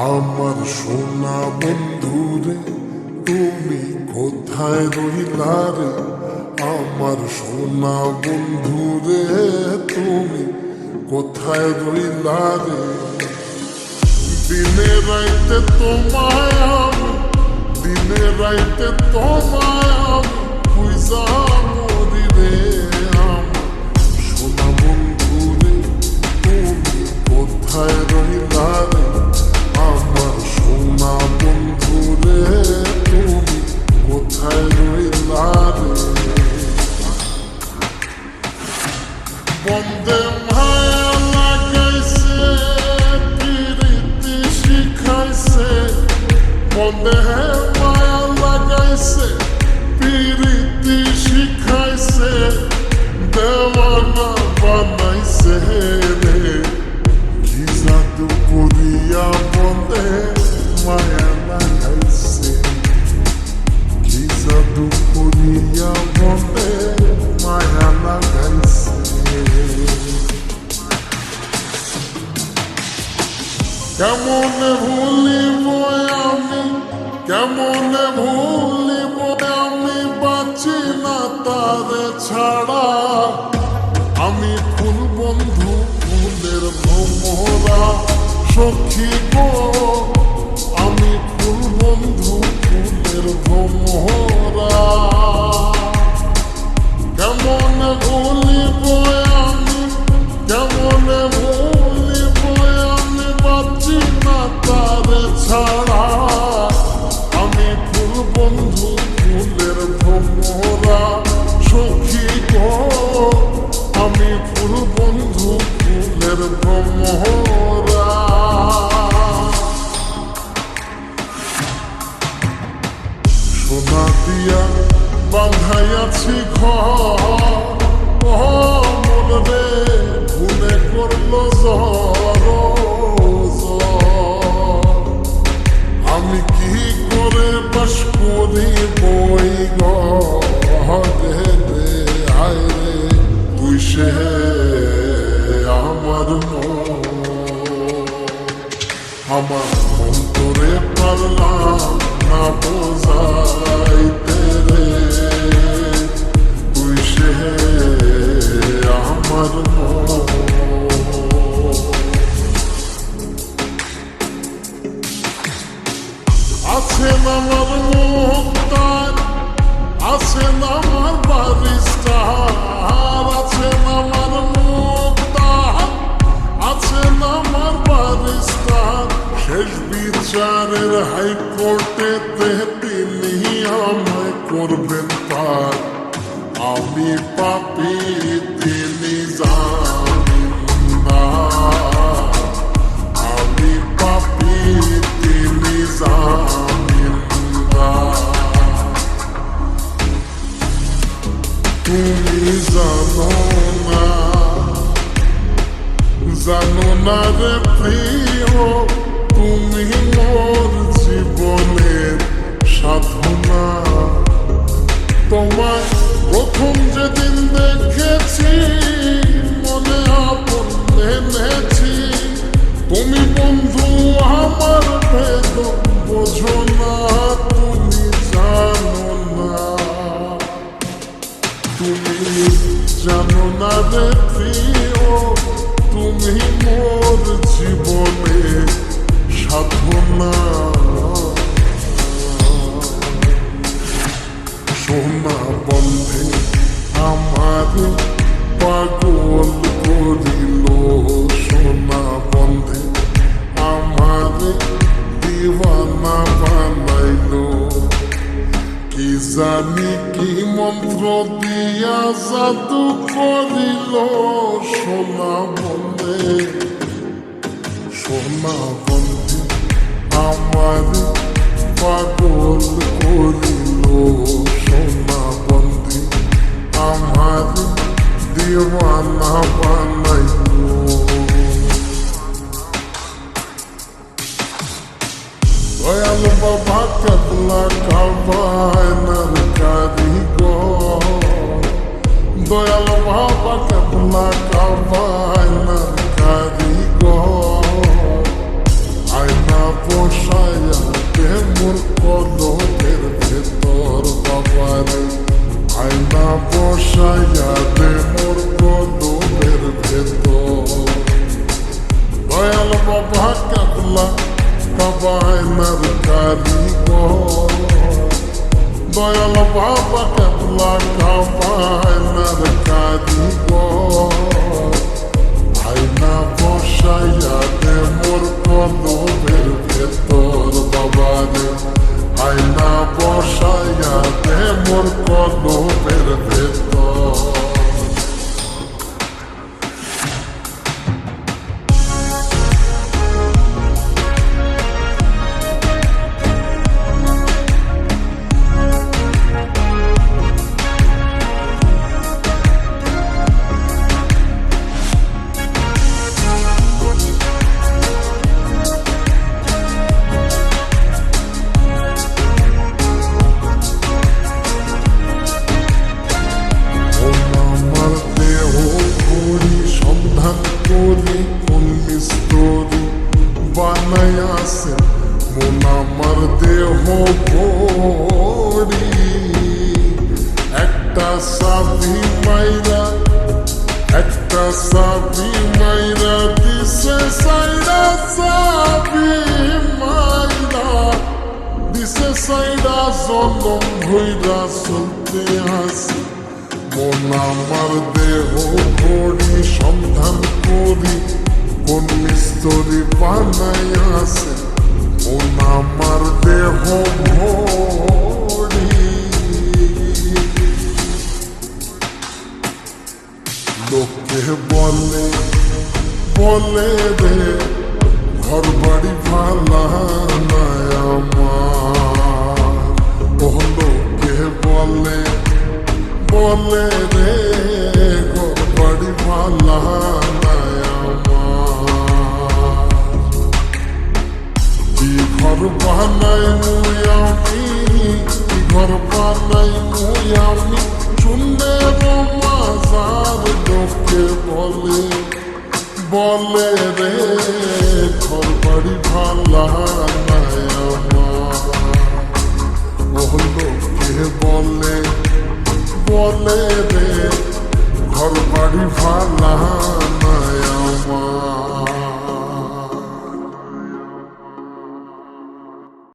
আমার সোনা বন্ধুরে তুমি কোথায় রইলা রে? আমার সোনা বন্ধুরে তুমি কোথায় রইলা রে? দিনে রাইতে তোমায় আমি, দিনে রাইতে তোমায় আমি খুঁজা মরি রে। আমার সোনা বন্ধুরে তুমি কোথায় রইলা রে? আমার সোনা বন্ধুরে তুমি কোথায় রইলা রে? বন্দে মায়া লাগাইছে প্রীতি শিখাইছে, বন্দে মায়া লাগাইছে প্রীতি শিখাইছে, দেওয়ানা বানাইছে রে। কি জাদু করিয়া বন্দে মায়া লাগাইছে, কি জাদু করিয়া বন্দে মায়া লাগাইছে। কেমনে ভুলিব আমি, কেমনে ভুলিব আমি, বাঁচি না তারে ছাড়া। আমি ফুল বন্ধু ফুলের ভ্রমরা সখী গো, আমি ফুল বন্ধু ফুলের ভ্রমরা। কেমনে ভুলিব আমি, কেমনে ভুলিব আমি, বাঁচি না তারে ছাড়া। আমি ফুল বন্ধু ফুলের ভ্রমরা সখী গো, আমি ফুল বন্ধু ফুলের ভ্রমরা। সোনা দিয়া বাঁধাইয়াছি ঘর, মন রে ভুলে করলো জ্বর। আমি কি করে বাস করি বই ঘরে রে? আয় রে তুই সে আমার আমার অন্তরে পারলাম না বোঝাইতে রে। তুই সে আমার আছেন আমার মুক্তার, আছেন আমার বারিস্তার, আছেন আমার মুক্তার, আছেন আমার বারিস্তার। শেষ বিচারের হাইকোর্টেতে তিনি আমায় করবেন পার। আমি পাপী তিনি জামিনদার, আমি পাপী তিনি জামিনদার। তুমি জানো না, জানো না রে প্রিয়, তুমি মোর জীবনের সাধনা। তোমার প্রথম যেদিন দেখেছি মনে আপন এনেছি। তুমি বন্ধু আমার বেদন বোঝো না, তুমি জানো না, তুমি জানো না রে প্রিয়, তুমি মোর জীবনে সাধনা। সোনা বন্ধে আমার পাগল করিল, সোনা বন্ধে আমার দিওয়ানা বানাইল। কি জানি কি মন্ত্র দিয়া জাদু করিল, সোনা বন্ধে সোনা বন্ধে আমার পাগল করিল, সোনা বন্ধে আমার দিওয়ানা বানাইল। দয়াল বাবা কাবলা কাবায়নার কারিগর, দয়াল বাবা কাবলা কাবায়নার কারিগর। আয়না কারিগর আয়না বসাইয়া দে মোর কলমের ভেতর বাবারে আয়না বসাইয়া দে মোর কলমের ভেতর কোন মিস্ত্রি বানাইয়াছে মন আমার দেহ ভরি একটা সাবি মাইরা দিছে সাইরা সাবি মাইরা দিছে সাইরা জনম ভইরা চলতে আসি মন আমার দেহ ভরি সন্ধান করি কোন মিস্ত্রি বানাইয়াছে মন আমার দেহ ভরি লোকে বলে রে ঘর বাড়ি ভালা নাই আমার ও লোকে বলে রে ঘর বাড়ি ভালা নাই আমার কি ঘর বানাই মুই আমি কি ঘর বানাই মুই আমি শুনে মাজার লোকে বলে রে ঘর বাড়ি ভালা নাই আমার